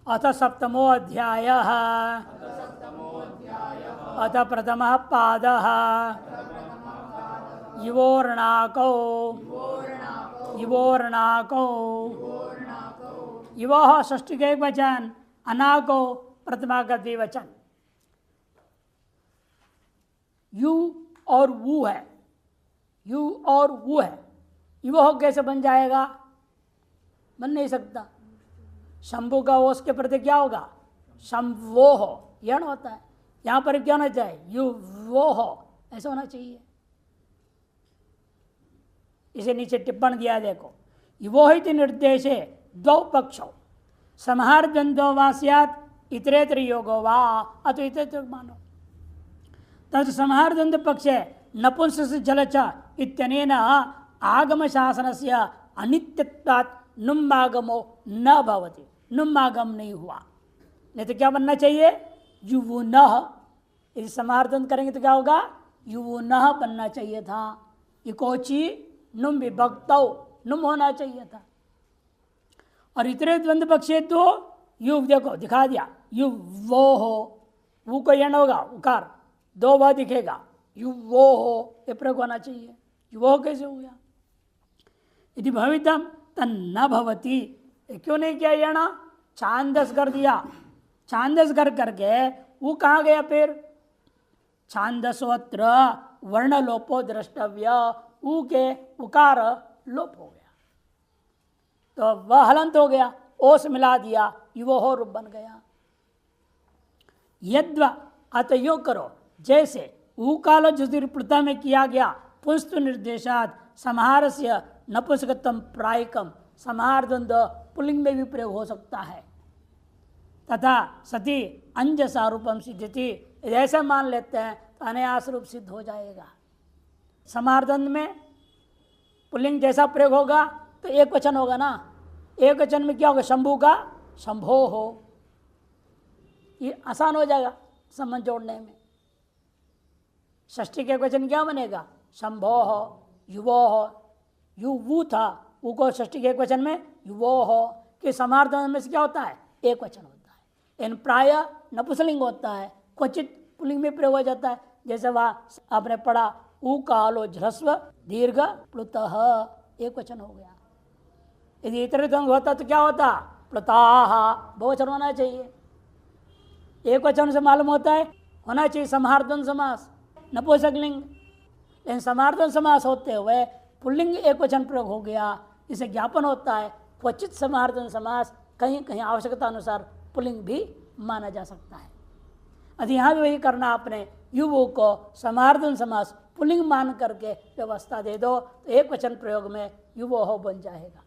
अथ सप्तमो अध्यायः अथ प्रथमः पादः युवोर्णाकौ युवोर्णाकौ युवोः षष्ठी का एक वचन, अनाको प्रथमा का द्विवचन। यू और वू है, यू और वू है। युवोह कैसे बन जाएगा? बन नहीं सकता। शंभु का ओस के प्रति क्या होगा? शंभोह यण होता है। यहां पर क्या होना चाहिए? यु वो हो, ऐसा होना चाहिए। इसे नीचे टिप्पण दिया देखो, युवोहित निर्देशे द्वौ पक्षौ संहार द्वंद्वो वा स्यात् इतरेतर योगो वा अतो इतरेतर मानो। तत् संहार द्वंद्व पक्षे नपुंसक जलच इत्यनेन आगम शासनस्य अनित्यत्वात् नुम्मागमो न भवति। नुम्मागम नहीं हुआ, नहीं तो क्या बनना चाहिए? युवुनः। यदि समार्दन करेंगे तो क्या होगा? युवुनः बनना चाहिए था। इकोची नुम विभक्तौ नुम होना चाहिए था। और इतरे द्वंद्व पक्षे तो यु देखो दिखा दिया, यु वो हो, वो को यण होगा, उकार दो बार दिखेगा, यु वो हो, ये प्रयोग होना चाहिए। यु वो कैसे हो गया? यदि भवितम तन्न भवती, क्यों नहीं किया यण? छांदस कर दिया। छांदस कर करके वो कहाँ गया? फिर छांदसोत्र वर्ण लोपो द्रष्टव्य, ऊ के उकार लोप हो गया, तो वह हलंत हो गया, ओस मिला दिया, युवो रूप बन गया। यद्वा अत यो करो, जैसे ऊकालो जुदिर्पृता में किया गया पुंस्तु निर्देशात संहारस्य नपुंसकत्वम प्रायिकम, संहार द्वंद्व पुल्लिंग में भी प्रयोग हो सकता है। तथा सती अंजसा रूपम सिद्धति, ऐसा मान लेते हैं तो अनायास रूप सिद्ध हो जाएगा। संहार द्वंद्व में पुल्लिंग जैसा प्रयोग होगा तो एक वचन होगा ना, एक वचन में क्या होगा? शंभु का शंभो हो, ये आसान हो जाएगा संबंध जोड़ने में। षष्ठी के वचन क्या बनेगा? शंभो हो, युवो हो, यु वू था, वो को षष्ठी के एक वचन में युवो हो। कि समार द्वंद्व में से क्या होता है? एक वचन होता है। इन प्राय नपुंसकलिंग होता है, क्वचित पुल्लिंग में प्रयोग हो जाता है। जैसे वह आपने पढ़ा ऊ कालो झ्रस्व दीर्घ प्लुतः, एक वचन हो गया। यदि इतर द्वंद्व होता तो क्या होता? प्लुताः, बहुवचन होना चाहिए। एक वचन से मालूम होता है होना चाहिए संहार द्वंद्व समास, नपुंसकलिंग। लेकिन संहार द्वंद्व समास होते हुए पुल्लिंग एक वचन प्रयोग हो गया, इसे ज्ञापन होता है क्वचित संहार द्वंद्व समास, कहीं कहीं आवश्यकता अनुसार पुल्लिंग भी माना जा सकता है। यदि यहाँ भी वही करना आपने, युवो को संहार द्वंद्व समास पुल्लिंग मान करके व्यवस्था दे दो तो एक वचन प्रयोग में युवो हो बन जाएगा।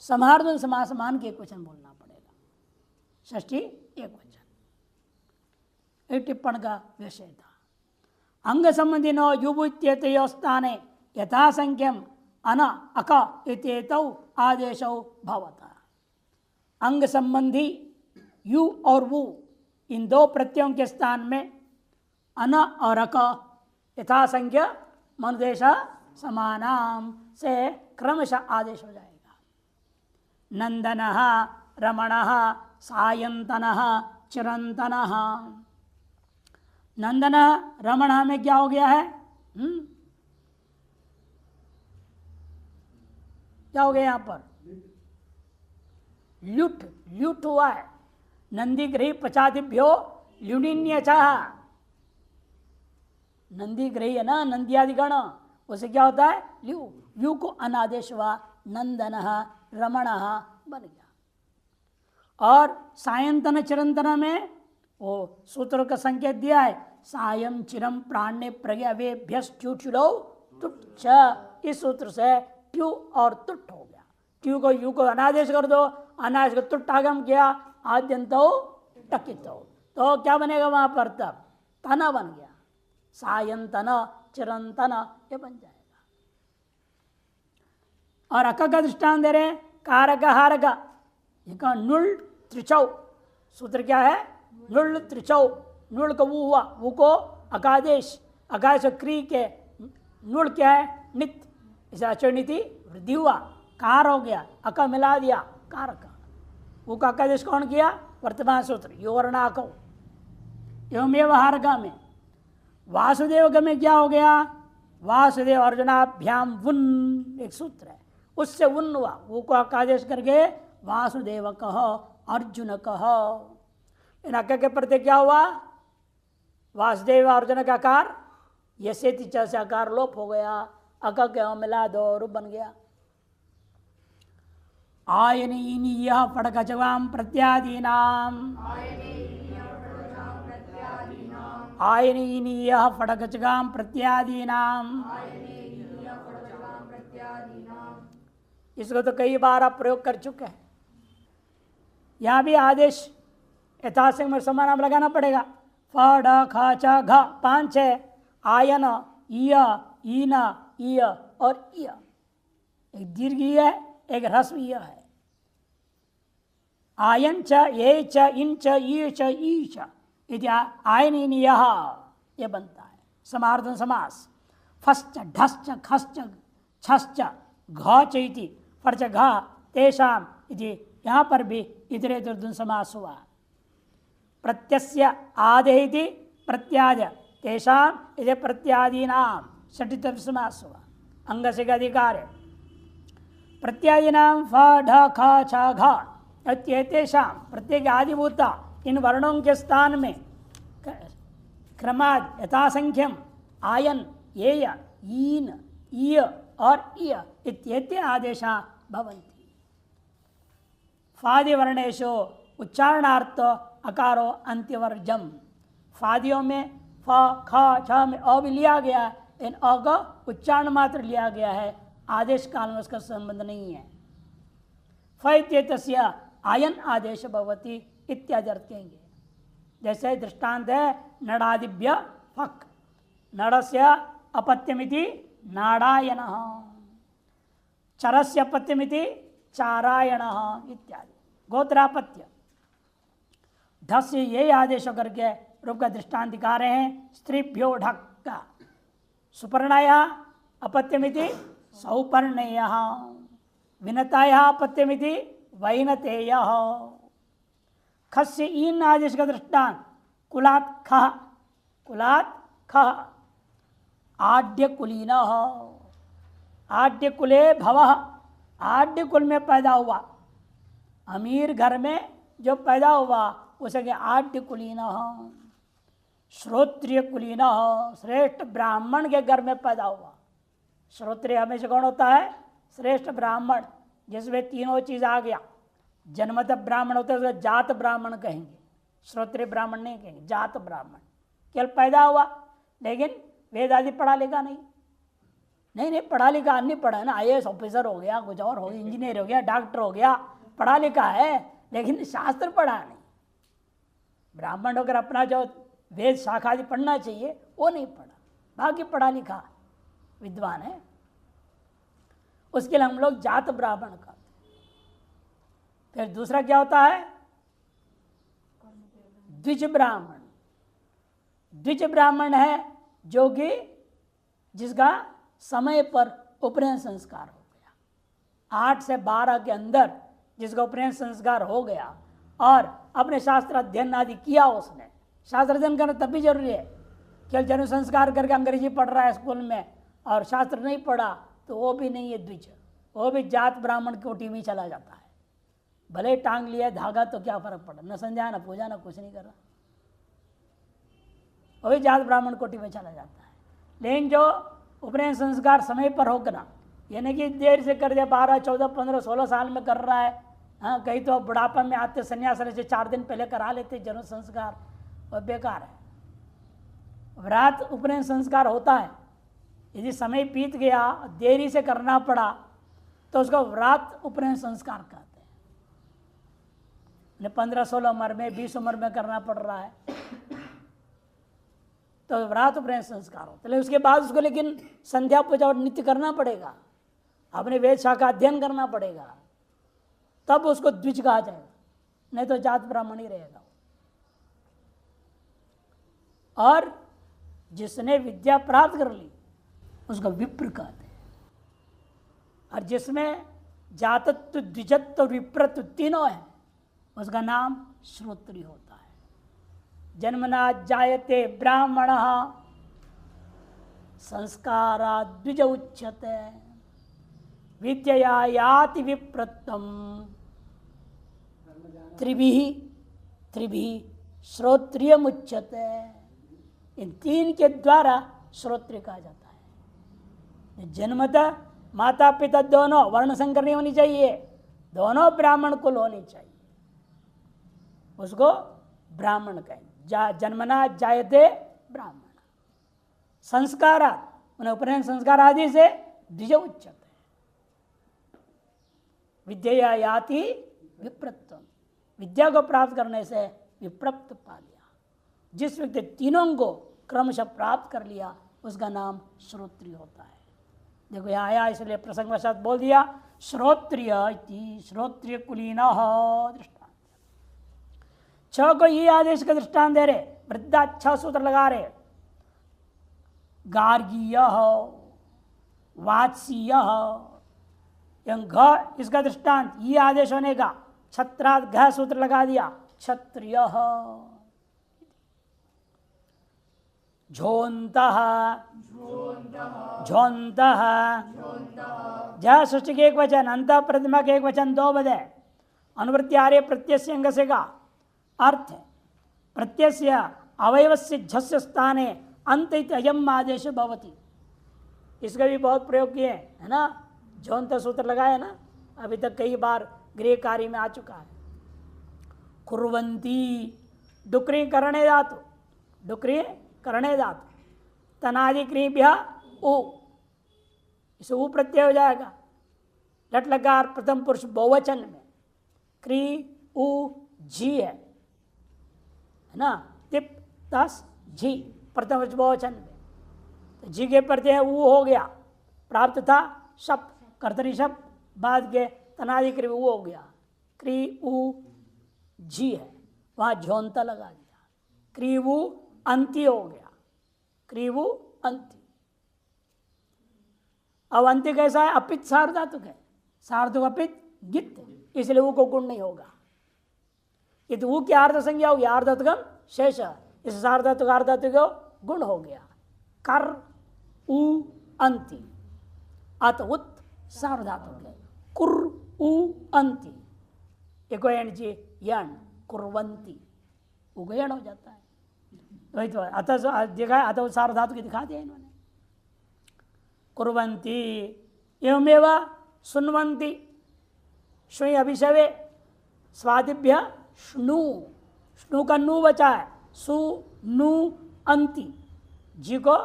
संहार द्वंद्व समास मान के एक वचन बोलना पड़ेगा, षष्ठी एक वचन। एक टिप्पण का विषय था। अंग संबंधी नो युवो स्थाने यथासंख्यम अन अक इत्येतौ आदेशौ भवता। अंग संबंधी यु और वु, इन दो प्रत्ययों के स्थान में अन और अक यथासंख्य मनुदेश समानाम से क्रमशः आदेश हो जाएगा। नंदनः रमणः सायंतनः चिरंतनः। नंदन रमण में क्या हो गया है? क्या हो गया यहां पर? ल्युट, ल्युट हुआ है। नंदी ग्रही पचादिभ्यो ल्युडिन्य चाह, नंदी ग्रही है ना, नंदियादि गण, उसे क्या होता है? ल्यू। यू को अनादेश हुआ, नंदन रमण बन गया। और सायंतन चिरंतन में वो सूत्र का संकेत दिया है, सायं चिरम प्राण्य प्रज्ञावेभ्यश्च्युचुलो तुच्छ। इस सूत्र से ट्यू और तुट हो गया। ट्यू को यू को अनादेश कर दो, अनादेश को तुट आगम किया, आद्यंतो टकितो, तो क्या बनेगा वहां पर? तब तना बन गया, सायंतन चिरंतन, ये बन जाएगा। और अक का दृष्टांत दे रहे, कारक हारक, नुल त्रिचौ। सूत्र क्या है? नुल त्रिचौ। नुल का वो हुआ, वो को अकादेश, अकादेश क्री के नुल क्या है? नित, इसे अचरणिति वृद्धि हुआ, कार हो गया, अका मिला दिया कारक। वो का आदेश कौन किया? वर्तमान सूत्र योरणाको एवमेव हारगा में। वासुदेव ग में क्या हो गया? वासुदेव अर्जुनाभ्याम वुन एक सूत्र है, उससे उन हुआ, वो को आदेश करके वासुदेव कह अर्जुन कह। इन अक के प्रति क्या हुआ? वासुदेव अर्जुन का आकार यसेति च से आकार लोप हो गया, अक के मिला दो रूप बन गया। आयनीय फड़कचवाम प्रत्यादीनाम आयनीय फड़कचगाम प्रत्यादीनाम। इसको तो कई बार आप प्रयोग कर चुके हैं। यहाँ भी आदेश यथासंग में समानाम लगाना पड़ेगा। फ ड ख च घ 5 है। आयन ईय ईन ईय और ईय, एक दीर्घ ईय है, एक ह्रस्व ईय है। आयन च ये च इन च ई च ई च इति आयनीय ये बनता है समार्धन समास। फश्च ढश्च खश्च छश्च घ च इति फर्च घ तेषाम इति यहाँ पर भी इतरे दुर्धन समास हुआ। प्रत्यस्य आदे इति प्रत्याद तेषाम इति प्रत्यादीनाम षटितर समास हुआ। अंग से अधिकार है। प्रत्यादीनाम फ ढ ख छ घ तेषाम प्रत्येक आदिभूता इन वर्णों के स्थान में क्रमाद यथासंख्यम आयन येय ईन ईय और ईय इत्येते आदेशा भवन्ति। फादि वर्णेशो उच्चारणार्थ अकारो अंत्यवर्जम। फादियों में फ ख छ में अ भी लिया गया है, इन अ का उच्चारण मात्र लिया गया है, आदेश काल में उसका संबंध नहीं है। फैत्यस्य आयन आदेश भवति इत्यादि अर्थ कहेंगे। जैसे दृष्टांत है नड़ादिभ्य फक, नड़स्य अपत्यमिति नाड़ायन, चरस्य अपत्यमिति चारायण इत्यादि। गोत्रापत्य ढस्य ये आदेश करके रूप का दृष्टांत दिखा रहे हैं। स्त्रीभ्यो ढक्का, सुपर्णया अपत्यमिति सौपर्णेय, विनताया अपत्यमिति वैनतेय। खस्य इन आदेश का दृष्टांत कुलात खः, कुलात खः आड्य कुलीन, आड्य कुले भवः, आड्य कुल में पैदा हुआ, अमीर घर में जो पैदा हुआ उसे आड्य कुलीन। श्रोत्रिय कुलीन, श्रेष्ठ ब्राह्मण के घर में पैदा हुआ। श्रोत्रिय हमेशा कौन होता है? श्रेष्ठ ब्राह्मण, जिसमें तीनों चीज आ गया। जन्मतः ब्राह्मण होता है उसको जात ब्राह्मण कहेंगे, श्रोत्रिय ब्राह्मण नहीं कहेंगे, जात ब्राह्मण। केवल पैदा हुआ, लेकिन वेद आदि पढ़ा लिखा नहीं। नहीं पढ़ा लिखा नहीं पढ़ा है ना, IAS ऑफिसर हो गया, कुछ और हो गया, इंजीनियर हो गया, डॉक्टर हो गया, पढ़ा लिखा है, लेकिन शास्त्र पढ़ा नहीं। ब्राह्मण होकर अपना जो वेद शाखा आदि पढ़ना चाहिए वो नहीं पढ़ा, बाकी पढ़ा लिखा विद्वान है, उसके लिए हम लोग जात ब्राह्मण कहते हैं। फिर दूसरा क्या होता है? द्विज ब्राह्मण। द्विज ब्राह्मण है जो कि जिसका समय पर उपनयन संस्कार हो गया, 8 से 12 के अंदर जिसका उपनयन संस्कार हो गया और अपने शास्त्र अध्ययन आदि किया, उसने शास्त्र अध्ययन करना तब भी जरूरी है। केवल जन्म संस्कार करके अंग्रेजी पढ़ रहा है स्कूल में और शास्त्र नहीं पढ़ा तो वो भी नहीं है द्विज, वो भी जात ब्राह्मण कोटि में चला जाता है। भले टांग लिया धागा तो क्या फर्क पड़ा, न संध्या न पूजा न कुछ नहीं कर रहा, वो भी जात ब्राह्मण कोटि में चला जाता है। लेकिन जो उपनयन संस्कार समय पर होकर, यानी कि देर से कर दिया, 12, 14, 15, 16 साल में कर रहा है, हाँ कहीं तो बुढ़ापा में आते संन्यास से 4 दिन पहले करा लेते जन्म संस्कार, वह बेकार है। व्रात उपनयन संस्कार होता है, यदि समय बीत गया देरी से करना पड़ा तो उसको व्रात उपनयन संस्कार कहते हैं। 15-16 उम्र में 20 उम्र में करना पड़ रहा है तो व्रात उपनयन संस्कार होता है। उसके बाद उसको लेकिन संध्या पूजा और नित्य करना पड़ेगा, अपने वेद शाखा अध्ययन करना पड़ेगा, तब उसको द्विज कहा जाएगा, नहीं तो जात ब्राह्मण ही रहेगा। और जिसने विद्या प्राप्त कर ली उसको विप्र कहते हैं। और जिसमें जातत्व द्विजत्व विप्रत्व तीनों है, उसका नाम श्रोत्री होता है। जन्मना जायते ब्राह्मण संस्कारा द्विज उच्यते विद्यया याति विप्रत्तम त्रिभिः श्रोत्रिय मुच्यते। इन तीन के द्वारा श्रोत्रिय कहा जाता है। जन्मतः माता पिता दोनों वर्ण संकर नहीं होनी चाहिए, दोनों ब्राह्मण कुल होनी चाहिए, उसको ब्राह्मण कहें। जन्मना जायते ब्राह्मण संस्कारात् उन्हें उपनयन संस्कार आदि से द्विज उच्यते विद्या याति विप्रत्तम। विद्या को प्राप्त करने से विप्रप्त पा लिया। जिस व्यक्ति तीनों को क्रमशः प्राप्त कर लिया उसका नाम श्रोत्रिय होता है। देखो यहाँ आया इसलिए प्रसंगवशात बोल दिया श्रोत्रिय इति श्रोत्रिय कुलीन दृष्टांत। छ को ये आदेश का दृष्टांत दे रहे, वृद्धा 6 सूत्र लगा रहे। गार्गीय वात्सीय घ इसका दृष्टांत ये आदेश होने का छत्रात् घ सूत्र लगा दिया क्षत्रिय। झोंतः झोंतः जह सृष्टि के एक वचन अंत प्रतिमा के एक वचन 2 बदे अनुवृत्ति आर्य प्रत्यस्य अंग से का अर्थ है। प्रत्यस्य अवयवस्य झस्य स्थाने अंत अयम आदेश भवति। इसका भी बहुत प्रयोग किए है ना, झोंत सूत्र लगाया ना, अभी तक कई बार गृह कार्य में आ चुका है। कुर्वन्ति डुक्री करणे धातु, डुक्री करणे धातु तनादि क्रिया उ, इसे उ प्रत्यय हो जाएगा। लट लकार प्रथम पुरुष बहुवचन में क्री उ जी है ना, तिप तस जी प्रथम पुरुष बहुवचन में, तो जी के प्रत्यय उ हो गया, प्राप्त था शप कर्तरी शप, बाद के तनादि क्रिया उ हो गया, क्री उ जी है, वहाँ झोंता लगा दिया, क्रीवु अंति हो गया, क्रीवु अंति। अब अंति कैसा है, अपित सार्वधातुक है, सार्वधातुक अपित गित, इसलिए वो को गुण नहीं होगा। ये तो वो की आर्ध संज्ञा होगी, आर्धातुकम शेष, इस सार्वधातुक आर्धातुक गुण हो गया। कर उ अंति अत उत सार्वधातुक है, कुर उ अंति एको एण जी यण कुर्वंती उगयण हो जाता है। वही तो अतः दिखाया, अतः सार्वधातु की दिखा दिया इन्होंने। कुर्वंती एवमेव सुन्वंती श्रुय अभिषवे स्वादिभ्य श्नु, श्नु का नु बचा है, सु नु अंति, जी को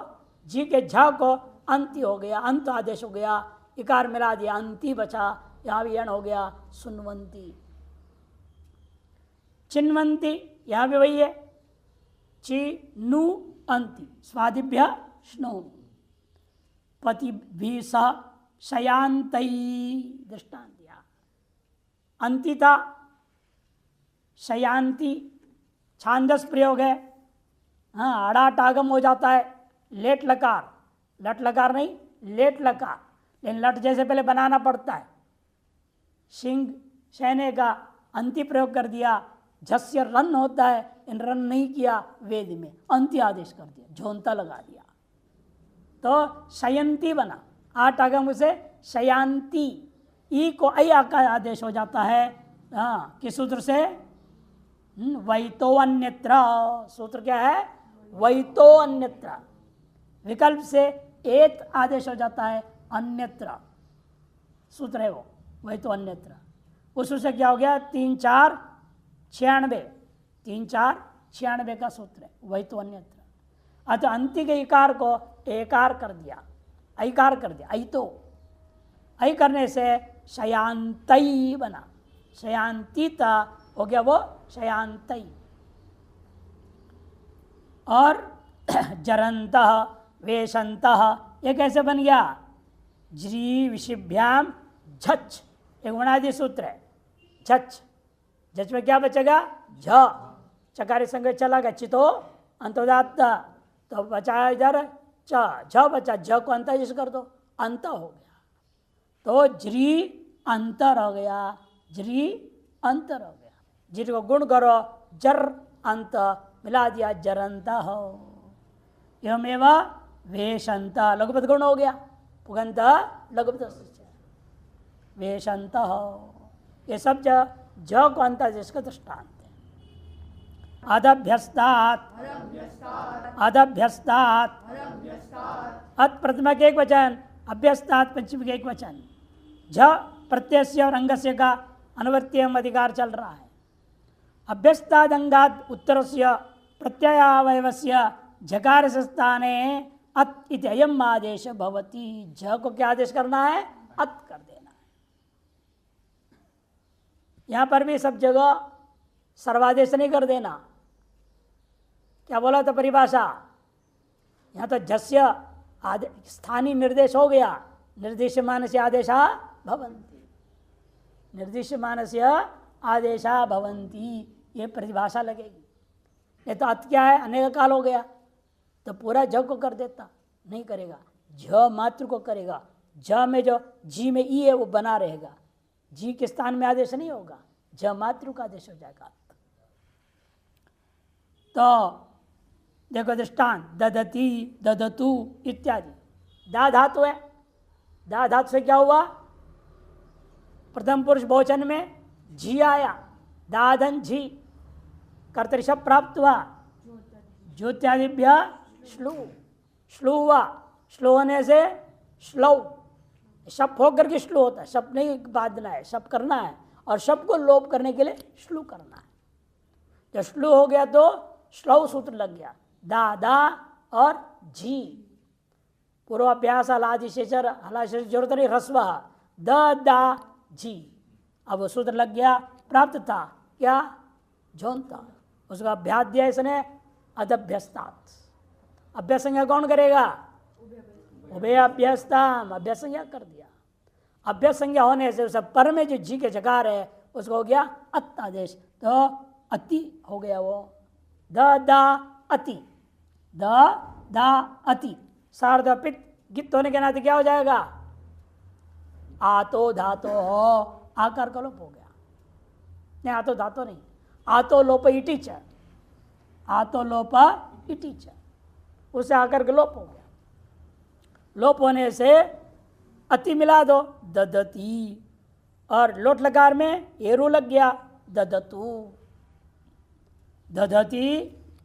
जी के झ को अंति हो गया, अंत आदेश हो गया, इकार मिला दिया, अंति बचा, यहाँ भी यण हो गया सुन्वंती। चिन्वंती यहाँ भी वही है, ची नु अंति स्वादिभ्य श्नु, पति भी सह शयांतई दृष्टांत दिया। अंति था शयांति छांदस प्रयोग है, हाँ अड़ाट आगम हो जाता है, लेट लकार, लट लकार नहीं लेट लकार, लेकिन लट जैसे पहले बनाना पड़ता है, सिंह शहने का अंति प्रयोग कर दिया, झस्य रन होता है, इन रन नहीं किया, वेद में अंति आदेश कर दिया, झोंता लगा दिया, तो शयंती बना, 8 आगम से शयांती, ई को ऐ का आदेश हो जाता है। हाँ किस सूत्र से, वैतो अन्यत्र, सूत्र क्या है, वैतो अन्यत्र, विकल्प से एत आदेश हो जाता है, अन्यत्र सूत्र है वो, वैतो अन्यत्र। उस से क्या हो गया, 3 4 96, 3 4 96 का सूत्र है, वही तो अन्यत्र। अतः अंति के इकार को एकार कर दिया, ऐकार कर दिया, ऐ तो ऐ करने से शयांतई बना, शयांतिता हो गया वो शयांतई। और जरंत वेशंत ये कैसे बन गया, ज्री विशिभ्याम झच, एक वनादि सूत्र है, झच, झच में क्या बचेगा, झ, चकारी संग चला गया, चितो अंतोदात, तो बचा इधर च, झ बचा, झ को अंत जिस कर दो, अंत हो गया, तो ज्री अंतर हो गया, ज्री अंतर हो गया, जिसको गुण करो जर अंत मिला दिया जरंत हो एवमेव वेशंत लघुपत गुण हो गया पुगंत लघुपत वेशंत हो ये सब ज को अंत जिसका दृष्टांत है। अदभ्यस्तात् अदभ्यस्तात् अत प्रथमा के एक वचन अभ्यस्तात् पंचमी के एक वचन झ प्रत्यय और अंगस्य का अनुवर्त्य अधिकार चल रहा है। अभ्यस्तादंगाद उत्तर से प्रत्ययावयवस्य झकार स्थाने अत इति अयम आदेश भवति। झ को क्या आदेश करना है? अत कर देना है। यहां पर भी सब जगह सर्वादेश नहीं कर देना। क्या बोला था परिभाषा? यहां तो जस्य स्थानीय निर्देश हो गया, निर्देश्यमान से आदेशा भवन्ति, निर्देश्यमान से आदेशा भवन्ति, ये परिभाषा लगेगी। ये तो अत क्या है? अनेक काल हो गया तो पूरा झ को कर देता, नहीं करेगा, झ मात्र को करेगा। झ में जो जी में ई है वो बना रहेगा, जी के स्थान में आदेश नहीं होगा, झ मात्र का आदेश हो जाएगा। तो देखो दृष्टांत ददती ददतु इत्यादि दा धातु है। दा धातु से क्या हुआ? प्रथम पुरुष बहुवचन में झी आया, दाधन झी कर्तृशब्द प्राप्त हुआ, ज्योत्यादिभ्य श्लू, श्लू हुआ, श्लू होने से श्लौ, शप होकर के श्लू होता है, शप नहीं बांधना है, शप करना है, और शप को लोप करने के लिए श्लू करना है। जब श्लू हो गया तो श्लौ सूत्र लग गया, दादा और झी पूर्वाभ्यास हलादिशेचर, हलाशेचर जरूरत नहीं, रस्व द दा जी, अब वो सूत्र लग गया, प्राप्त था क्या? झोंता, उसका अभ्यास दिया इसने अदभ्यस्तात। अभ्यास संज्ञा कौन करेगा? उभय अभ्यस्ताम, अभ्यास संज्ञा कर दिया। अभ्यास संज्ञा होने से उस पर में जो जी के जकार है उसको हो गया अत आदेश, तो अति हो गया वो, द दा अति, द दा अति, सार्धपित गित होने के नाते क्या हो जाएगा? आतो धातो हो, आकार का लोप हो गया। नहीं आतो धातो नहीं, आतो लोप इटिच, आतो लोप इटिच, उसे आकर के लोप हो गया। लोप होने से अति मिला दो, ददती, और लोट लकार में एरू लग गया, ददतु, दधती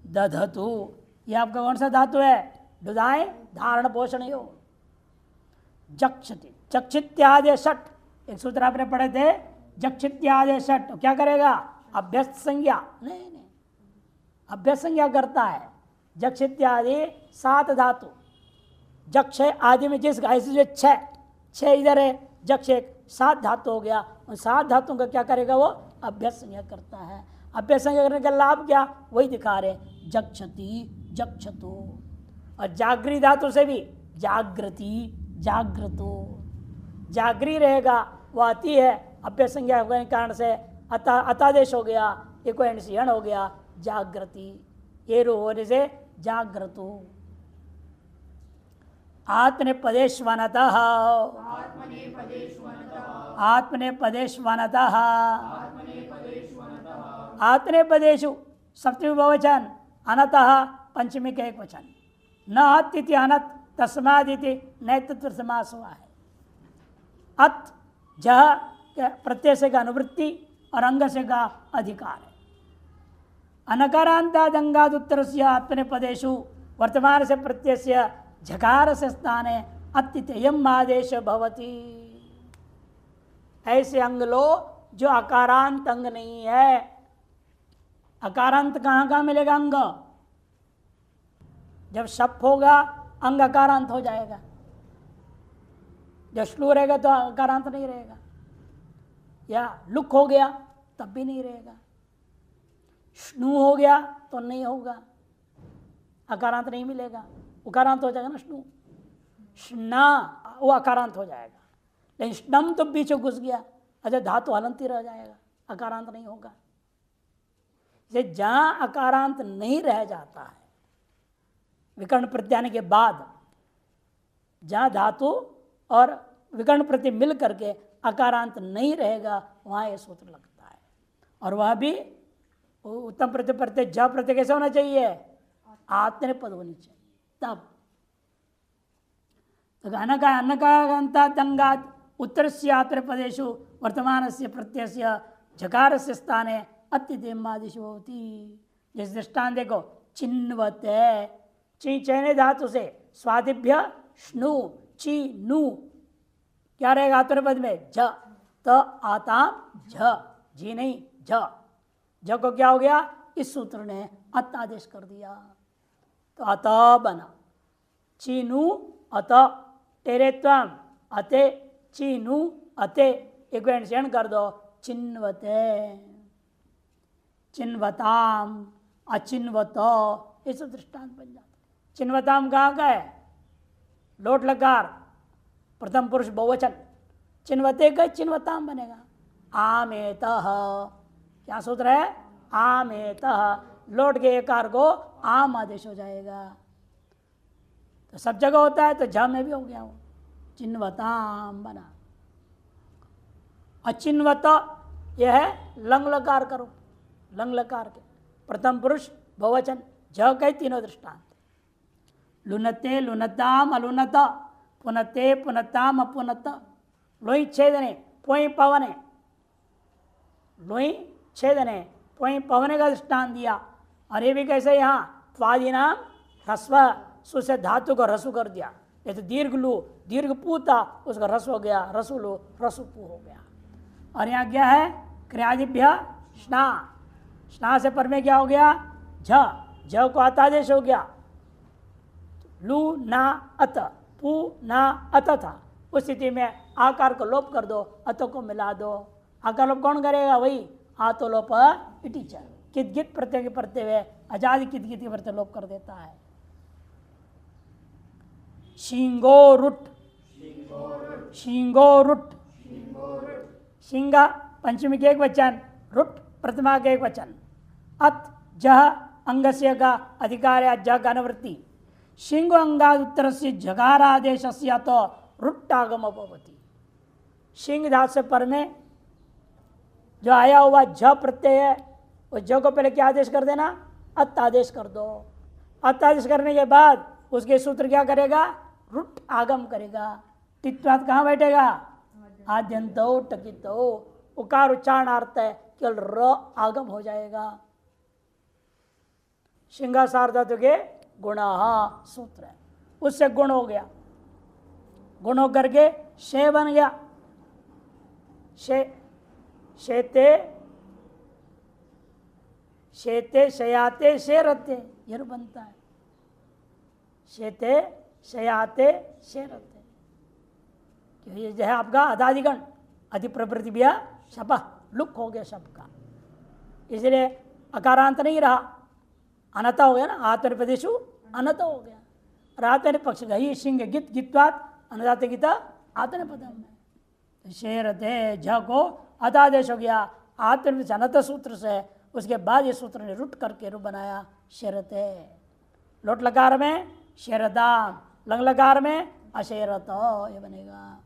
दधतु। यह आपका कौन सा धातु है? दुदाएं धारण पोषण यो। जक्षति, चक्षित्यादि षट, एक सूत्र आपने पढ़े थे, जक्षित्यादि षट, तो क्या करेगा? अभ्यस्त संज्ञा, नहीं नहीं, अभ्यस्त संज्ञा करता है। जक्षित्यादि 7 धातु, जक्ष आदि में जिस ऐसे जो 6 इधर है, जक्ष एक 7 धातु हो गया, उन 7 धातुओं का क्या करेगा? वो अभ्यस्त संज्ञा करता है। अभ्यस्त संज्ञा करने का लाभ क्या? वही दिखा रहे, जक्षति जक्षतु। और जागृत धातु से भी जागृति जागृतो, जागरी रहेगा, वह अति है, अभ्यस्त संज्ञा होने के कारण से अतादेश हो गया, एक एण हो गया, जागृति, एरु होने से जागृतो। आत्मनेपदेशवनतः, आत्मनेपदेशवनतः, आत्मनेपदेशु सप्तमी बहुवचन, अनतः पंचमी के एक वचन, न अत इति अनत तस्मादिति नैतत्व समास हुआ है। अत जह प्रत्यय से का अनुवृत्ति और अंग से का अधिकार है। अनकारांताद अंगाद उत्तर से आत्मनेपदेशु वर्तमान से प्रत्यय से झकार से स्थाने अतिथयम आदेश भवति। ऐसे अंग लो जो अकारांत अंग नहीं है। अकारांत कहाँ कहाँ मिलेगा अंग? जब शप होगा अंग अकारांत हो जाएगा, जब श्लू रहेगा तो अकारांत नहीं रहेगा, या लुक हो गया तब भी नहीं रहेगा, श्नू हो गया तो नहीं होगा, अकारांत नहीं मिलेगा, उकारांत हो जाएगा ना श्नू, श्ना वो अकारांत हो जाएगा। लेकिन श्नम तो बीच में घुस गया, अच्छा धातु हलंती रह जाएगा, अकारांत नहीं होगा। जहां अकारांत नहीं रह जाता है विकर्ण प्रत्याने के बाद, जहां धातु और विकर्ण प्रत्यय मिल करके अकारांत नहीं रहेगा, वहां यह सूत्र लगता है, और वह भी उत्तम प्रत्यय प्रत्यय ज प्रत्यय कैसे होना चाहिए? आत्मने पद होनी चाहिए तब। तो अनकागंतात उत्तर से आत्मने पदेशु वर्तमान से प्रत्यय से जकार से स्थाने अत्यमादिशु होती। जैसे दृष्टान देखो, चिन्वते ची चैने धातु से स्वादिभ्य स्नु ची नु क्या रहेगा आत्मने पद में? ज। त आताम झ, जी नहीं झ। झ को क्या हो गया? इस सूत्र ने अत आदेश कर दिया तो अत बना। चीनु अत तेरे त्वम अते चीनु अते एक व्यंजन कर दो चिन्वते चिन्वताम अचिन्वत, ये सब दृष्टांत बन जाते। चिन्वताम कहाँ का है? लोट लकार प्रथम पुरुष बहुवचन, चिन्वते का चिन्वताम बनेगा। आमेतः क्या सूत्र है? आमेतः लोट के एकार को आम आदेश हो जाएगा। तो सब जगह होता है तो झ में भी हो गया वो, चिन्वताम बना। अचिन्वत यह है लंग लकार करो, लंग लकार के प्रथम पुरुष बहुवचन झ के तीनों दृष्टांत। लुनते लुनताम अलुनत, पुनते पुनताम अपुनत, लोई छेदने पोई पवने, लोई छेदने पोई पवने का दृष्टांत दिया। और ये भी कैसे? यहाँ त्वादि नाम ह्रस्व सु से धातु को रसु कर दिया। ये तो दीर्घ लू दीर्घ पू था, उसका रस हो गया रसु लू रसु पू हो गया। और यहाँ क्या है? क्रियादिभ्य स्ना, स्ना से पर में क्या हो गया? झ, झ को अतादेश हो गया। लू ना अत, पू ना अत था, उस स्थिति में आकार को लोप कर दो, अत को मिला दो। आकार लोप कौन करेगा? वही आतो लोप टीचर। कित गित प्रत्यय के प्रत्यय हुए आजादी कित गित के प्रत्यय लोप कर देता है। शिंगो रुट, शिंगो रुट, शिंगा पंचमी के एक वचन, रुट प्रथमा के एक वचन। अत जह अंगस्य का अधिकार है, जह का अनुवृत्ति। शिंगो अंगाद उत्तर से जगारादेश तो रुट्टागम भवति। शिंग धातु से पर में जो आया हुआ झ प्रत्यय है, उस झ को पहले क्या आदेश कर देना? अत आदेश कर दो। अत आदेश करने के बाद उसके सूत्र क्या करेगा? रुट आगम करेगा। टित्वात कहाँ बैठेगा? आद्यंतो टकितो, उकार उच्चारणार्थ है, केवल र आगम हो जाएगा। शिंगासार धातु के गुण सूत्र है, उससे गुण हो गया। गुण हो करके शे बन गया। शे शेते शेते शयाते शेरते, ये बनता है। शेते शयाते शेरते, ये जो है आपका अदादिगण अधिप्रवृत्ति भी शप लुक हो गया शब्द का, इसलिए अकारांत नहीं रहा, अनता हो गया ना। आत्मनिपदेशु अनत हो गया। और आत्मनिपक्ष ही सिंह गित गित्वात अनदात गीता आत्मनिपदम में शेरते झ को अदादेश हो गया आत्मनिपद अनत सूत्र से। उसके बाद ये सूत्र ने रुट करके रूप बनाया शेरते। लोट लकार में शेरदाम, लंग लकार में अशेरत, ये बनेगा।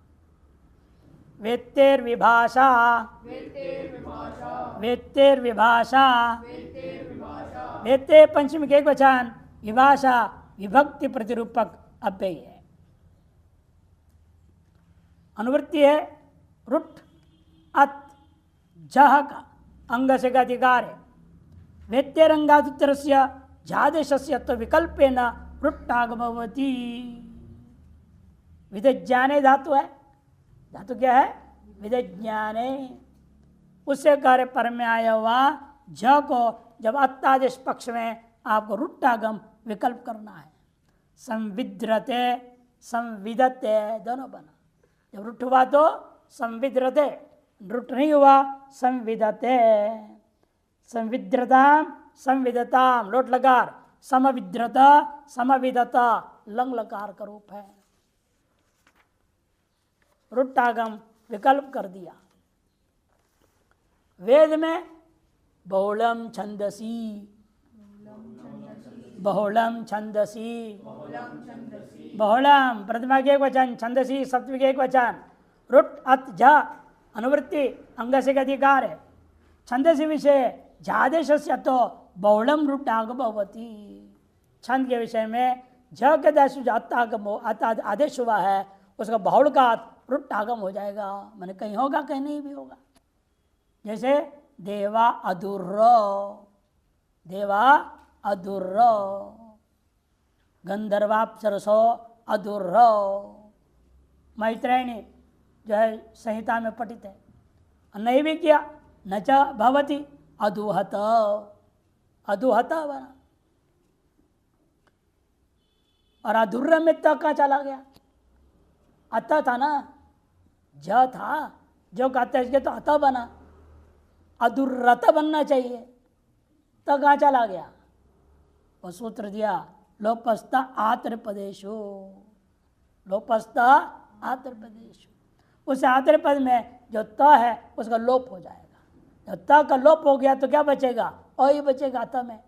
वेत्तेर विभाषा, वेत्तेर विभाषा, वेत्ते पंचमी के एक वचन, विभाषा विभक्ति प्रतिरूपक अव्यय है। अनुवृत्ति है रुट अत जह का अंग से का अधिकार है। वेत्तेरंगादुत्तर से झादेश तो विकल्पे न रुट्टागमवती। विदज्ञाने धातु है, धातु क्या है? विदज्ञाने। उससे कार्य पर में आया हुआ झ को जब अत्तादेश पक्ष में आपको रुट्टागम विकल्प करना है। संविद्रते संविदते दोनों बना। जब रुट हुआ तो संविद्रते, रुट नहीं हुआ संविदते। संविद्रताम संविदताम लोट लकार, समविद्रता समविदता लंग लकार का रूप है। रुट्टागम विकल्प कर दिया। वेद में बहुलम छंदसी, बहुलम छंदसी, बहुलम प्रथमा के एक वचन, छंदसी सप्तमी के एक वचन। रुट अत झ अनुवृत्ति अंग से अधिकार है। छंदसी विषय झादेश से तो बहुलम रुटागम भवती। छंद के विषय में झ के आदेश हुआ है, उसका बहुल का रुटागम हो जाएगा, मैंने कहीं होगा कहीं नहीं भी होगा। जैसे देवा अधुर्र, गंधर्वाप्सरसो अधुर्र, मैत्रेयणी जो है संहिता में पठित है। नैवेद्य न च भवति अधुहत, अधुहत बना। और अधुर्र में त का चला गया, अत था ना, ज था जो कहते हैं इसके तो अत बना, अधुर्रत बनना चाहिए, तो कहाँ चला गया। वो सूत्र दिया लोपस्ता आत्रपदेशो, लोपस्ता आत्रपदेशो। उस आत्रपद में जो त है उसका लोप हो जाएगा। जब त का लोप हो गया तो क्या बचेगा, अ ही बचेगा। अत में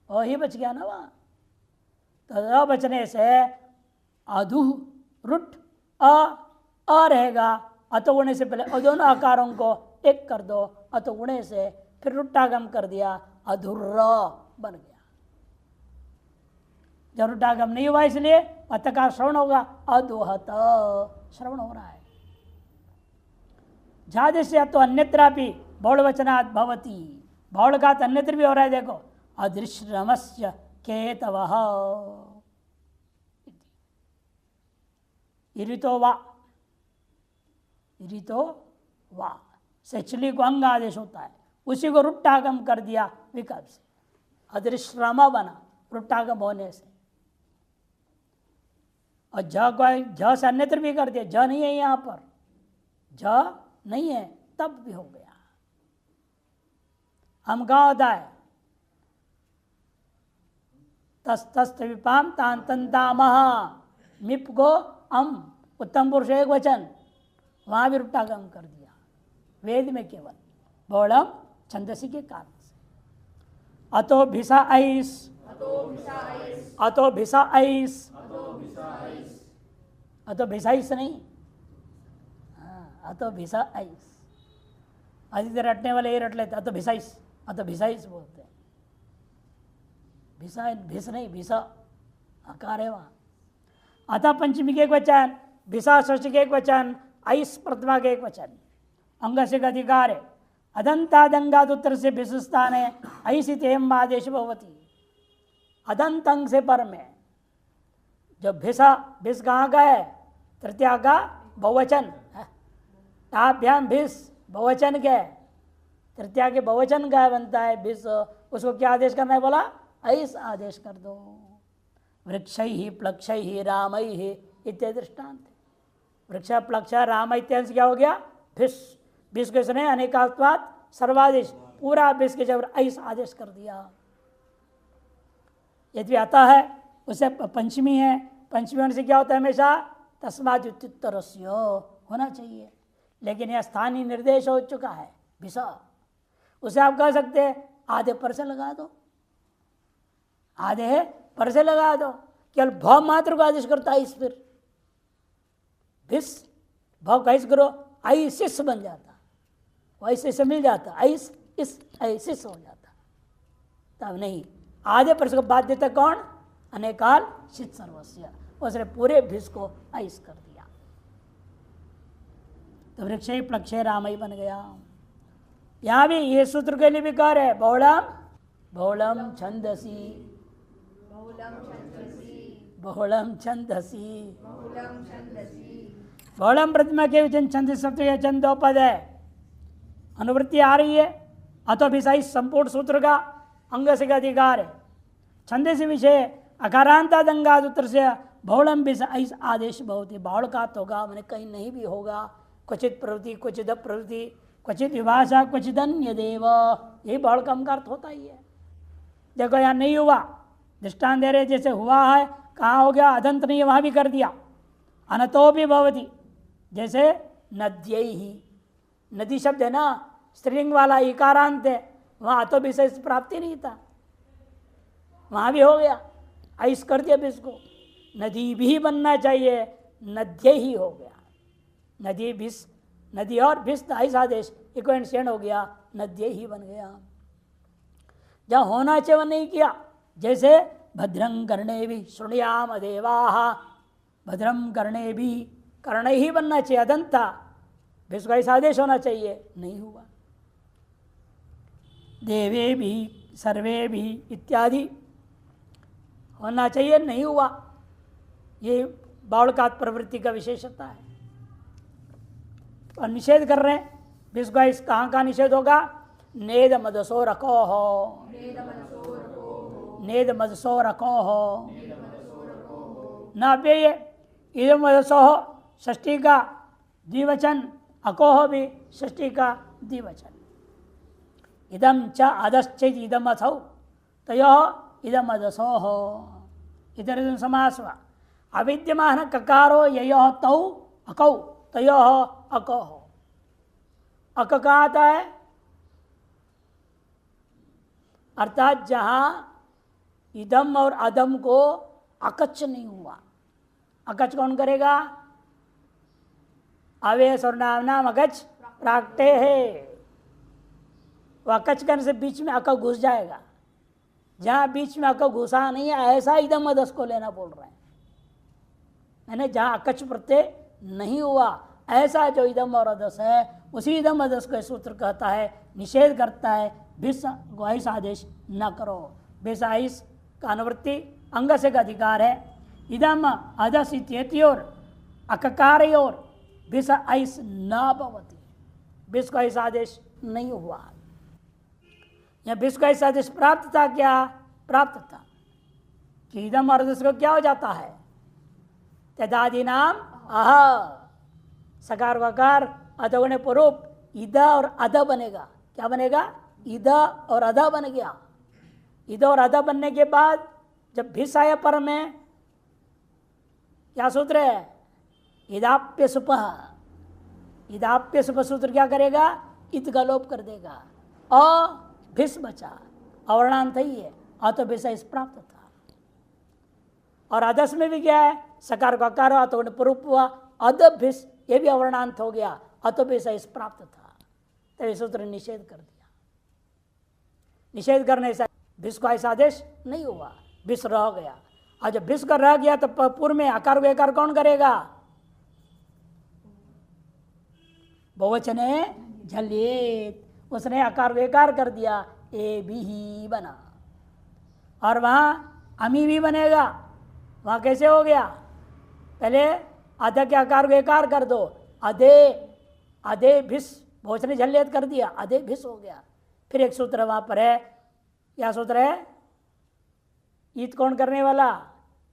अ ही बच गया ना वहाँ। तो अ बचने से अधु रुट अ रहेगा। अत उड़ने से पहले दोनों आकारों को एक कर दो, अत उड़ने से फिर रुट्टागम कर दिया, अधुर्र बन गया। जब रुट्टागम नहीं हुआ इसलिए अत का श्रवण होगा, अधुहत श्रवण हो रहा है। झादृश्य तो अन्यत्रापि बहुवचनात् भवति, बहुल का अन्यत्र भी हो रहा है। देखो अदृश्यमस्य केतवः, इरितो वा सचली को अंग आदेश होता है, उसी को रुट्टागम कर दिया विकल्प से, अदृश्यम बना रुट्टागम होने से। और झ से अन्यत्र भी कर दिया, झ नहीं है यहाँ पर, झ नहीं है तब भी हो गया। हम कहाँ होता है, तस्त विपाम तांतंतामह, मिप को अम, उत्तम पुरुष एक वचन, वहां भी रुट्टागम कर दिया वेद में केवल बहुलम छंदसी के कारण से। अतो भिसा ऐस, अतो भिसा ऐस, अतो भिसाइस नहीं, अतो भिसा ऐस। आदित्य रटने वाले ये रट लेते, अतो भिसाइस, अतो भिसाइस बोलते हैं। भिसा भिस नहीं, भिसा आकार है वहाँ। अतः पंचमी के एक वचन, भिसा षष्ठी के एक वचन, ऐस प्रथमा के एक वचन। अंग से अधिकार है, अदंतादंगाद उत्तर से भिस्स्थान है, ऐसी तेम आदेश भवती। अदंत अंग से पर में जो भिसा, भिस कहाँ का है, तृतीया का बहुवचन, ताभ्याम भिस बहुवचन के, तृतीया के बहुवचन का बनता है भिस, उसको क्या आदेश करना है बोला, ऐस आदेश कर दो। वृक्षैहि प्लक्षैहि रामैहि इत्यादि दृष्टांत। वृक्ष प्लक्ष राम इत्यादि क्या हो गया, भिस, भिस के इसने अनेकात्वात् सर्वादेश, पूरा भिस के जब ऐस आदेश कर दिया। यदि आता है उसे पंचमी है, पंचमी होने से क्या होता है हमेशा, तस्मात् उत्तरस्य होना चाहिए, लेकिन यह स्थानीय निर्देश हो चुका है भिसा, उसे आप कह सकते हैं आधे पर से लगा दो, आधे पर से लगा दो, केवल भ मात्र को आदेश करता है इस, फिर भिस भ कैसे करो, ऐसिस बन जाता, वैसे से मिल जाता, ऐस इस ऐसिस हो जाता। तब नहीं, आधे पर से को बात देता कौन, अनेकाल शीत सर्वस्य, उसने पूरे भिस को ऐस कर दिया। तो वृक्ष प्लक्ष रामई बन गया। यहाँ भी ये सूत्र के लिए भी कह रहे बहुलम, बहुलम छंदसी, बहुलम छंदसी, बहुलम प्रतिमा के वचन छंद शब्द या छंदो पद है, अनुवृत्ति आ रही है। अतो भिसाई संपूर्ण सूत्र का अंग से अधिकार है। छंद से विषय अकारांतादंगाद उत्तर से बहुलम भिसाई आदेश बहुत ही बाढ़ का होगा, मैंने कहीं नहीं भी होगा, क्वचित प्रवृत्ति क्वचित प्रवृत्ति क्वचित विभाषा क्वचित अन्य देव, यही बाढ़ का अर्थ होता ही है। देखो यहाँ नहीं हुआ, दृष्टान दे रहे जैसे हुआ है, कहाँ हो गया, अदंत नहीं है वहाँ भी कर दिया। अनतो भी भवती, जैसे नद्यै ही, नदी शब्द है ना, स्त्रीलिंग वाला इकारांत है, वहाँ अतो भी से प्राप्ति नहीं था, वहाँ भी हो गया, ऐस कर दिया भी इसको। नदी भी बनना चाहिए, नद्यै ही हो गया, नदी भिस, नदी और भिस ऐसा आदेश इक्वेंट हो गया, नद्य ही बन गया। जहाँ होना चाहिए वो नहीं किया। जैसे भद्रं कर्णे भी शृणुयाम देवाः, भद्रम कर्णे भी, कर्ण ही बनना चाहिए अदंता, विश्व का ऐसा आदेश होना चाहिए, नहीं हुआ। देवे भी सर्वे भी इत्यादि होना चाहिए, नहीं हुआ। ये बावड़कात प्रवृत्ति का विशेषता है। और निषेध कर रहे हैं विश्व का, इस कहाँ का निषेध होगा? नेद मदसो रखो हो, नेद मदसो रखो हो, न अव्यय इदम मदसो हो षष्ठी का द्विवचन, अकोह भी षष्ठी का द्विवचन। इदम च अदश्चित इदम असौ तयो इदम अदसो हो, इधर समास हुआ। अविद्यमान ककारो ययो तौ अकौ तयो अको हो। अक कहाँ आता है? अर्थात जहां इदम और अदम को अकच नहीं हुआ। अकच कौन करेगा? अवेश और नाम नाम अकच प्रागटे है। वह अकच करने से बीच में अक घुस जाएगा। जहां बीच में अक घुसा नहीं है ऐसा इदम अदस को लेना बोल रहे हैं। मैंने जहां अकच प्रत्यय नहीं हुआ ऐसा जो इदम और अदस है उसी इदम अदस को सूत्र कहता है, निषेध करता है। भिस गोइस आदेश न करो। भिस आइस का अनुवृत्ति अंग से का अधिकार है। इदम अदस इत्येत्योर अककार्योर भिस आइस न भवति। भिस को ऐसा आदेश नहीं हुआ। या भिस को ऐसा आदेश प्राप्त था, क्या प्राप्त था कि इदम और अदस को क्या हो जाता है? तदादि नाम अह, सकार वकार अधगुण पुरूप इद और अध बनेगा। क्या बनेगा? इद और अध बन गया। इद और अध बनने के बाद जब भिस आया पर में क्या सूत्र है? इदाप्य सुप। इदाप्य सुप सूत्र क्या करेगा? इत का लोप कर देगा। अ भिस बचा, अवर्णांत ही है। अ तो भिस इस प्राप्त था। और अदस में भी क्या है? सकार का कार अतोगुण पुरूप हुआ, अद भिस ये भी अवर्णांत हो गया। अतो भिस इस प्राप्त था। तो सूत्र निषेध कर दिया। निषेध करने से भिस को ऐसा आदेश नहीं हुआ, भिस रह गया। और जब भिस का रह गया तो पूर्व में आकार वेकार कौन करेगा? बहुवचने झल्येत, उसने आकार वेकार कर दिया, ए भी ही बना। और वहां अमी भी बनेगा। वहां कैसे हो गया? पहले आधा के आकार वेकार कर दो, अधे अधे भिस, बहुवचने झल्येत कर दिया, अधे भिस हो गया। फिर एक सूत्र वहां पर है, क्या सूत्र है? ईद कौन करने वाला?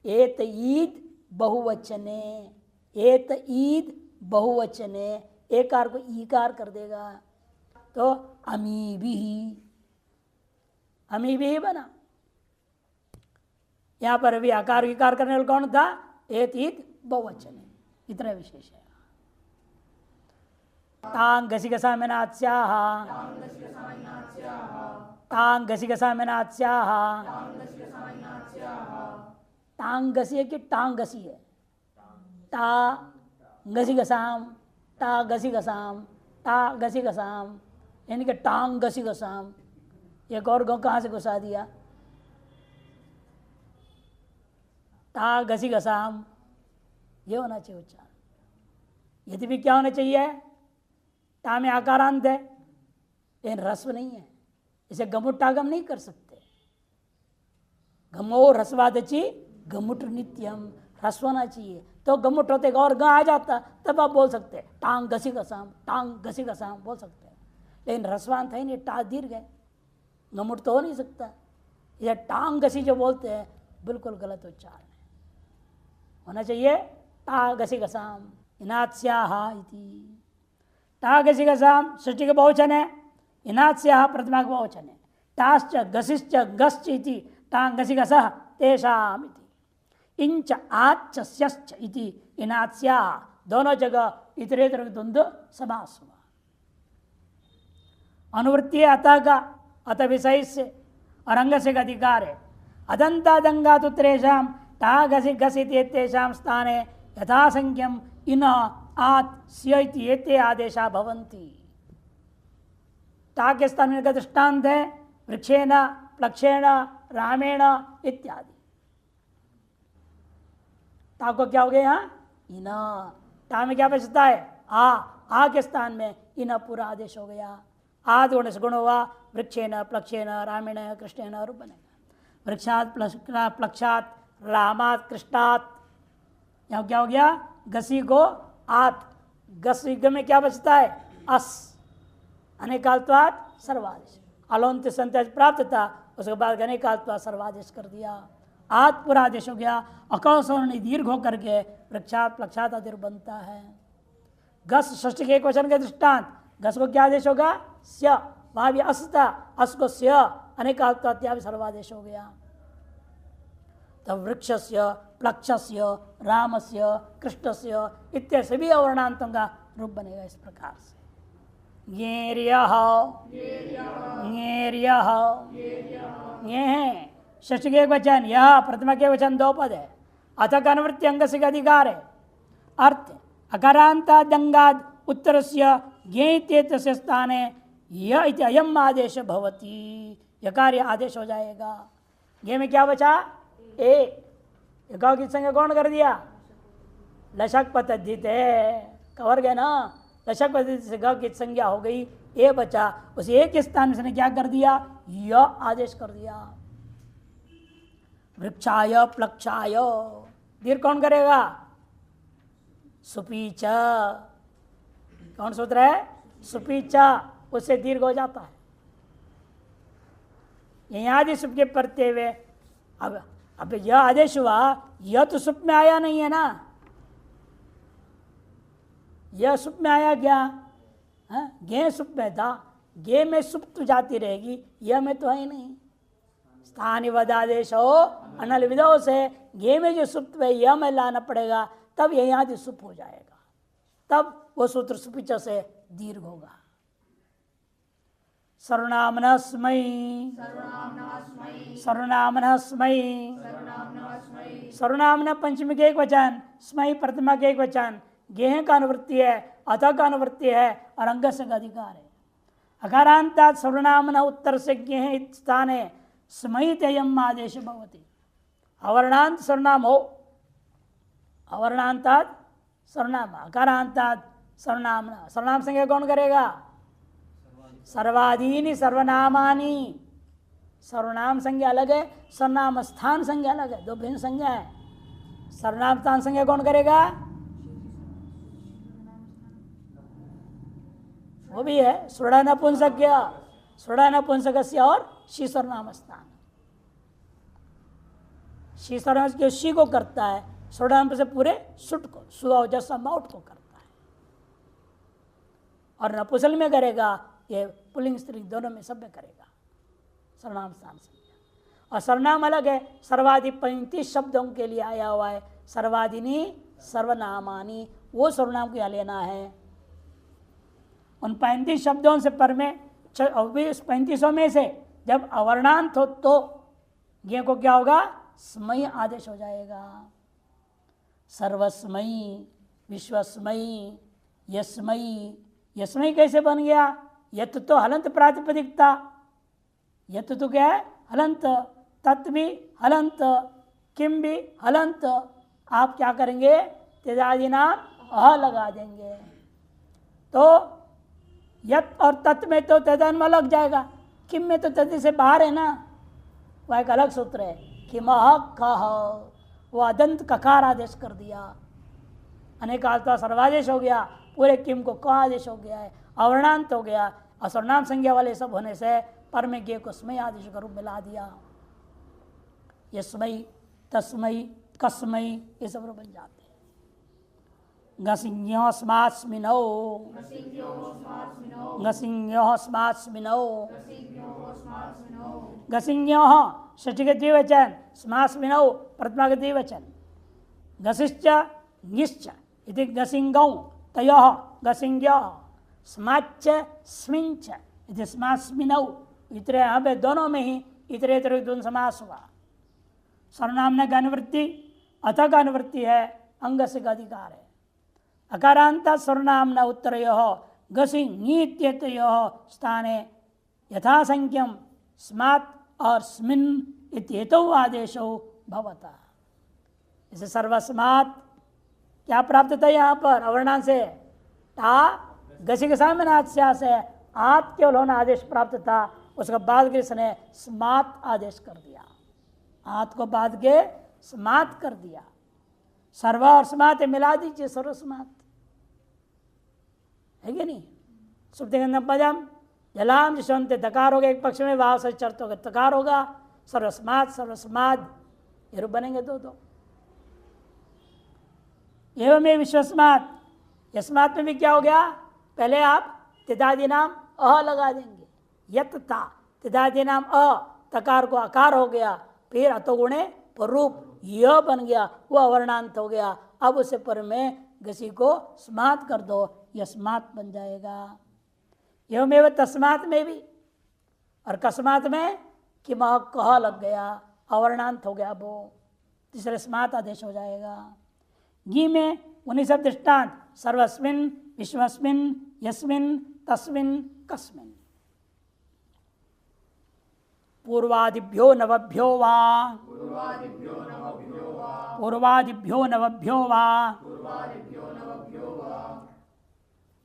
एत ईद बहुवचने, एत ईद बहुवचने, एकार को ईकार कर देगा तो अमी भी बना। यहां पर भी आकार विकार करने वाला कौन था? एत ईद बहुवचने। इतना विशेष है। तांग घसीघसा में नात्स्याह, तांग घसीघसा में नात्स्याह। टांग घसी है कि टांग घसी है? ता घसी घसाम, ता घसी घसाम, ता घसी घसाम, यानी कि टांग घसी घसाम। एक और गाँव कहाँ से घुसा दिया? ता घसी घसाम, ये होना चाहिए उच्चारण। यदि भी क्या होना चाहिए? ता में आकारांत है लेकिन रस्व नहीं है, इसे गमुट्टागम नहीं कर सकते। गमो रसवादची गमुट नित्यम, रस्व होना चाहिए। तो गमुट होते और ग आ जाता तब आप बोल सकते टांग घसी घसाम, टांग घसी घसाम बोल सकते हैं। लेकिन रसवांत है नहीं, टा दीर्घ है, गमुट तो हो नहीं सकता। ये टांग घसी जो बोलते हैं बिल्कुल गलत उच्चारण है। होना चाहिए टा घसी घसाम, इनात्स्याह इति। टा घसी घसाम सृष्टि का बहुवचन है, इनात्स्याह प्रथमा का बहुवचन है। टाश्च घसिश्च गश्च इति टांग घसी घसः तेषाम इति। इंच आच्च स्यश्च इति इनात्स्याह, दोनों जगह इतरेतर द्वंद्व समास हुआ। अनुवृत्ति अतः का, अतः विषय से और अंग से का अधिकार है। अदंतादंगात उत्तरेशम ता घसी घसित तेषाम स्थाने यथासंख्यम इन आत् स्येते आदेशा भवन्ति। ता के स्थान में दृष्टांत है वृक्षेण प्लक्षेण रामेण इत्यादि। ता को क्या हो गया यहाँ इन, ता में क्या बचता है आ के स्थान में इन पूरा आदेश हो गया। आद गुण से गुण हुआ वृक्षेण प्लक्षेण रामेण कृष्णेन रूप बनेगा। वृक्षात प्लक्षात रामात कृष्णात, यहाँ क्या हो गया गसी को आत, गसी में क्या बचता है अस, अनेकाल्त्वात् सर्वादेश। अलोन्त संत्याज प्राप्त था, उसके बाद अनेकाल्त्वात् सर्वादेश कर दिया। आत पूरा आदेश हो गया। अकौसवर्ण दीर्घ होकर के वृक्षात प्लक्षात आदि बनता है। गस षष्ठी के एक वचन के दृष्टांत, गस को क्या आदेश होगा स्य, वहां भी अस था, अस को स्य अनेकाल्त्वात् सर्वादेश हो गया। तब वृक्षस्य प्लक्षस्य रामस्य कृष्णस्य इत्यादि सभी अवर्णांतों का रूप बनेगा इस प्रकार से। षष्ठी के वचन, यह प्रथमा के वचन दो पद है। अथ अनुवृत्ति अंग से अधिकार है। अर्थ अकारांता दंगाद उत्तर से ज्ञेत से स्थाने यह अयम आदेश भवती, यकार आदेश हो जाएगा। ज्ञ में क्या बचा एक, गाँव की संज्ञा कौन कर दिया लशक पतद्धित है, कवर गए ना, लशक पद्धति से गाँव की संज्ञा हो गई, ए बचा, उस एक स्थान से क्या कर दिया य आदेश कर दिया। वृक्षाय प्लक्षाय दीर्घ कौन करेगा सुपीच, कौन सूत्र है सुपीचा, उससे दीर्घ हो जाता है। यह आदेश के पढ़ते हुए अब यह आदेश हुआ, यह तो सुप में आया नहीं है ना, यह सुप में आया क्या गे सुप में था, गे में सुप तो जाती रहेगी, यह में तो है ही नहीं। स्थानीय वदादेश हो अनल विधो से गे में जो सुप है यह में लाना पड़ेगा, तब यह आदि सुप हो जाएगा, तब वो सूत्र सुपिच से दीर्घ होगा। सर्वनामन स्मै, सर्वनामन स्मै, सर्वनामन पंचमी के एक वचन, स्मै प्रथमा के एक वचन, गेह का अनुवृत्ति है, अथ का अनुवृत्ति है और अंग से अधिकार है। अकारांतात् सर्वनामन उत्तर से गेह स्थान है, स्मयित यम आदेश भवति। अवर्णांत सर्वनाम हो, अवर्णांतात् सर्वनाम, अकारांतात् सर्वनाम, सर्वनाम संज्ञा कौन करेगा सर्वाधीनी सर्वनामानी। सर्वनाम संज्ञा अलग है, सर्वनाम स्थान संज्ञा अलग है, दो भिन्न संज्ञा है। सर्वनाम स्थान संज्ञा कौन करेगा वो भी है सुड़ा नपुंसक, सुड़ा नपुंसक और शी सर्वनाम स्थान। शी सर्वनाम जो शी को करता है, सुड़ा से पूरे सुट को सुआ जैसा माउट को करता है, और नपुंसक में करेगा ये पुल्लिंग स्त्री दोनों में सब में करेगा सर्वनाम स्थान संज्ञा। और सर्वनाम अलग है, सर्वाधि 35 शब्दों के लिए आया हुआ है, सर्वाधिनी सर्वनामानी, वो सर्वनाम को यहाँ लेना है। उन 35 शब्दों से पर में 35 में से जब अवर्णांत हो तो ये को क्या होगा स्मयी आदेश हो जाएगा। सर्वस्मयी, विश्वस्मयी, यस्मयी, यस्मयी कैसे बन गया, यत तो हलंत प्रातिपदिक था, यत तो क्या है हलंत, तत् भी हलंत, किम भी हलंत, आप क्या करेंगे तेजादि नाम अह लगा देंगे, तो यत और तत् में तो तेजान में लग जाएगा, किम में तो तत् से बाहर है ना, वह एक अलग सूत्र है। किमह कह, वो अदंत ककार आदेश कर दिया, अनेकाल्ता सर्वादेश हो गया, पूरे किम को क आदेश हो गया है, अवर्णांत हो गया, और सर्वनाम संज्ञा वाले सब होने से पर में गे को स्मय आदेश का रूप मिला दिया। यस्मयी, तस्मयी, कसमयी ये सब रूप बन जाते हैं। गसिंह्यो स्मास्मिनो, गसिंह्यो स्मास्मिनो, गसिंह्यो षष्ठी के द्विवचन, स्मास्मिनो प्रथमा के द्विवचन, गसिश्च ङिश्च इति गसिंगौ तयोः गसिंग्योः, स्माच्च स्मिंच इति स्मास्मिनौ, इतरे यहाँ पे दोनों में ही इतरे इतरे द्वंद्व समास हुआ। सर्वनाम का अनुवृत्ति अथ का अनुवृत्ति है, अंग से का अधिकार है। अकारांत सर्वनाम उत्तरयोः गसिंग स्थाने यथासंख्यम स्मात् और स्मिन इत्येतौ आदेशो भवता। इसे सर्वस्मात् क्या प्राप्त था यहाँ पर अवर्णांश से टा गसिगसामनाच्या से आत केवल होना आदेश प्राप्त था। उसके बाद ने स्मात् आदेश कर दिया, आत को बाद के स्मात् कर दिया। सर्व और स्मात् मिला दीजिए, सर्वस्मात् है कि नहीं। सुप्तिगंधम पदम जलाम जिसंत दकार होगा एक पक्ष में, वाव से चर्त होगा तकार होगा, सर्वस्मात् सर्वस्माद ये रूप बनेंगे दो। एवं में विश्वस्मात्, यस्मात् में भी क्या हो गया, पहले आप तिदादि नाम अ लगा देंगे, यत था तिदादि नाम अ, तकार को आकार हो गया, फिर अतोगुणे पर रूप य बन गया, वो अवर्णांत हो गया। अब उसे पर में गसी को स्मात् कर दो, यस्मात् बन जाएगा। एवं तस्मात् में भी, और कस्मात् में कि मह कह लग गया, अवर्णांत हो गया, वो तीसरे स्मात् आदेश हो जाएगा। गी में उन्हीं सब दृष्टांत सर्वस्मिन विश्वस्मिन यस्मिन तस्मिन कस्मिन। पूर्वादिभ्यो नवभ्यो वा, पूर्वादिभ्यो नवभ्यो वा,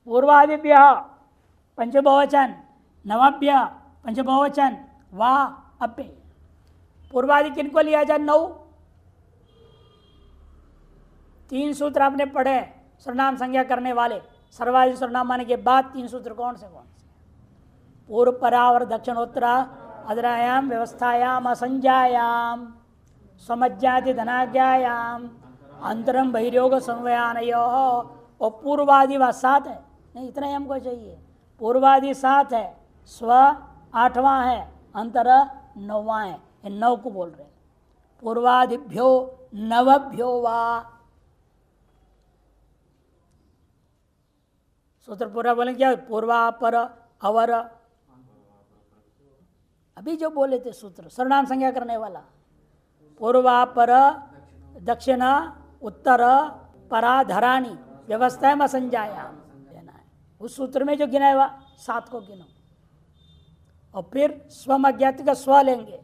पूर्वादिभ्य पंचबहुवचन, नवभ्य पंचबहुवचन, वा अप्य। पूर्वादि किनको लिया जाए, 9। 3 सूत्र आपने पढ़े सर्वनाम संज्ञा करने वाले, सर्वादि सर्वनाम आने के बाद 3 सूत्र कौन से? पूर्व परावर दक्षिणोत्तरा अदरायाम व्यवस्थायाम असंज्ञायाम समज्ञाति धनाज्ञायाम अंतरम बहिर्योग संवयानयो। और पूर्वादि व 7 है, नहीं इतना ही हमको चाहिए। पूर्वादि 7 है, स्व 8वां है, अंतर 9वां है, ये 9 को बोल रहे हैं। पूर्वादिभ्यो नवभ्यो वा, सूत्र पूरा बोले क्या, पूर्वा पर अवर, अभी जो बोले थे सूत्र सर्वनाम संज्ञा करने वाला, पूर्वा पर दक्षिण उत्तर पराधरानी व्यवस्था में असंज्ञाया देना है। उस सूत्र में जो गिना हुआ 7 को गिनो, और फिर स्वम अज्ञात का स्व लेंगे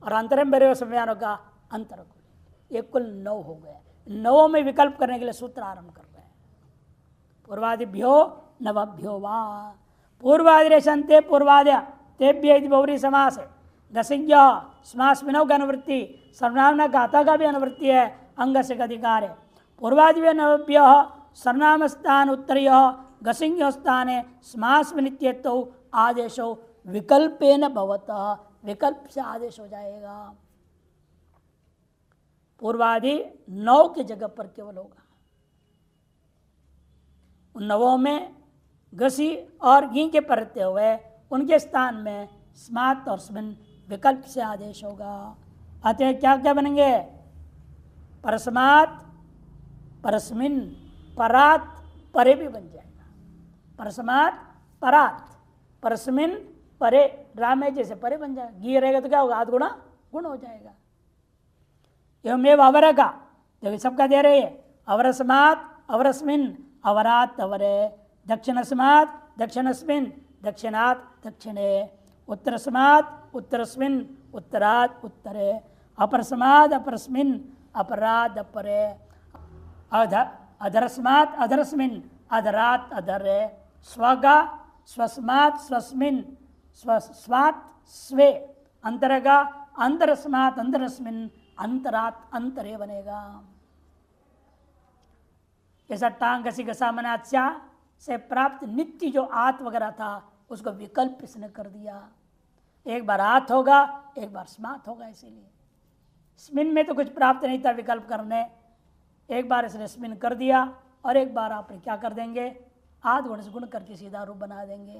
और अंतरम बहिर्योग संवयानों का अंतर को लेंगे। एक कुल 9 हो गए। 9 में विकल्प करने के लिए सूत्र आरंभ कर रहे हैं। पूर्वादिभ्यो नवभ्यो वा, पूर्वादिरेशंते पूर्वाद्य तेभ्य बहुरी समास है। गसिज्ञ स्मास्मिनों का अनुवृत्ति, सर्वनाम गाता का भी अनुवृत्ति है, अंग से अधिकार है। पूर्वादिभ्य नवभ्य सर्वनाम स्थान उत्तरीय गसिज्ञ स्थान स्मास्मिनित्येतो आदेशो विकल्पेन भवतः, विकल्प से आदेश हो जाएगा। पूर्वादि 9 की जगह पर केवल होगा। उन 9 में गसी और घी के परते हुए उनके स्थान में स्मात् और स्मिन विकल्प से आदेश होगा। अतः क्या क्या बनेंगे, परस्मात् परस्मिन परात परे भी बन जाएगा। परस्मात् परात परस्मिन परे, रामे जैसे परे बन जाएगा। घी रहेगा तो क्या होगा, आध गुणा गुण हो जाएगा। एवं अवर का देखिए सबका दे रहे हैं, अवरस्मात् अवरस्मिन अवरात अवरे, दक्षिणस्मात् दक्षिणस्मिन दक्षिणात् दक्षिणे, उत्तरस्मात् उत्तरस्मिन उत्तरात् उत्तरे, अपरस्मात् अपरस्मिन अपराध अपरे, अधरस्मात् अधरस्मिन अधरात् अधरे, स्वगा स्वस्मात् स्वस्मिन स्वस्वात् स्वे, अंतरगा अंतरस्मात् अंतरस्मिन अंतरात् अंतरे बनेगा। ऐसा टांग घसी घसा मनाच्या से प्राप्त नित्य जो आत वगैरह था उसको विकल्प इसने कर दिया। एक बार आत होगा, एक बार स्मात होगा। इसीलिए स्मिन में तो कुछ प्राप्त नहीं था विकल्प करने, एक बार इसने स्मिन कर दिया और एक बार आपने क्या कर देंगे, आध गुण से गुण करके सीधा रूप बना देंगे।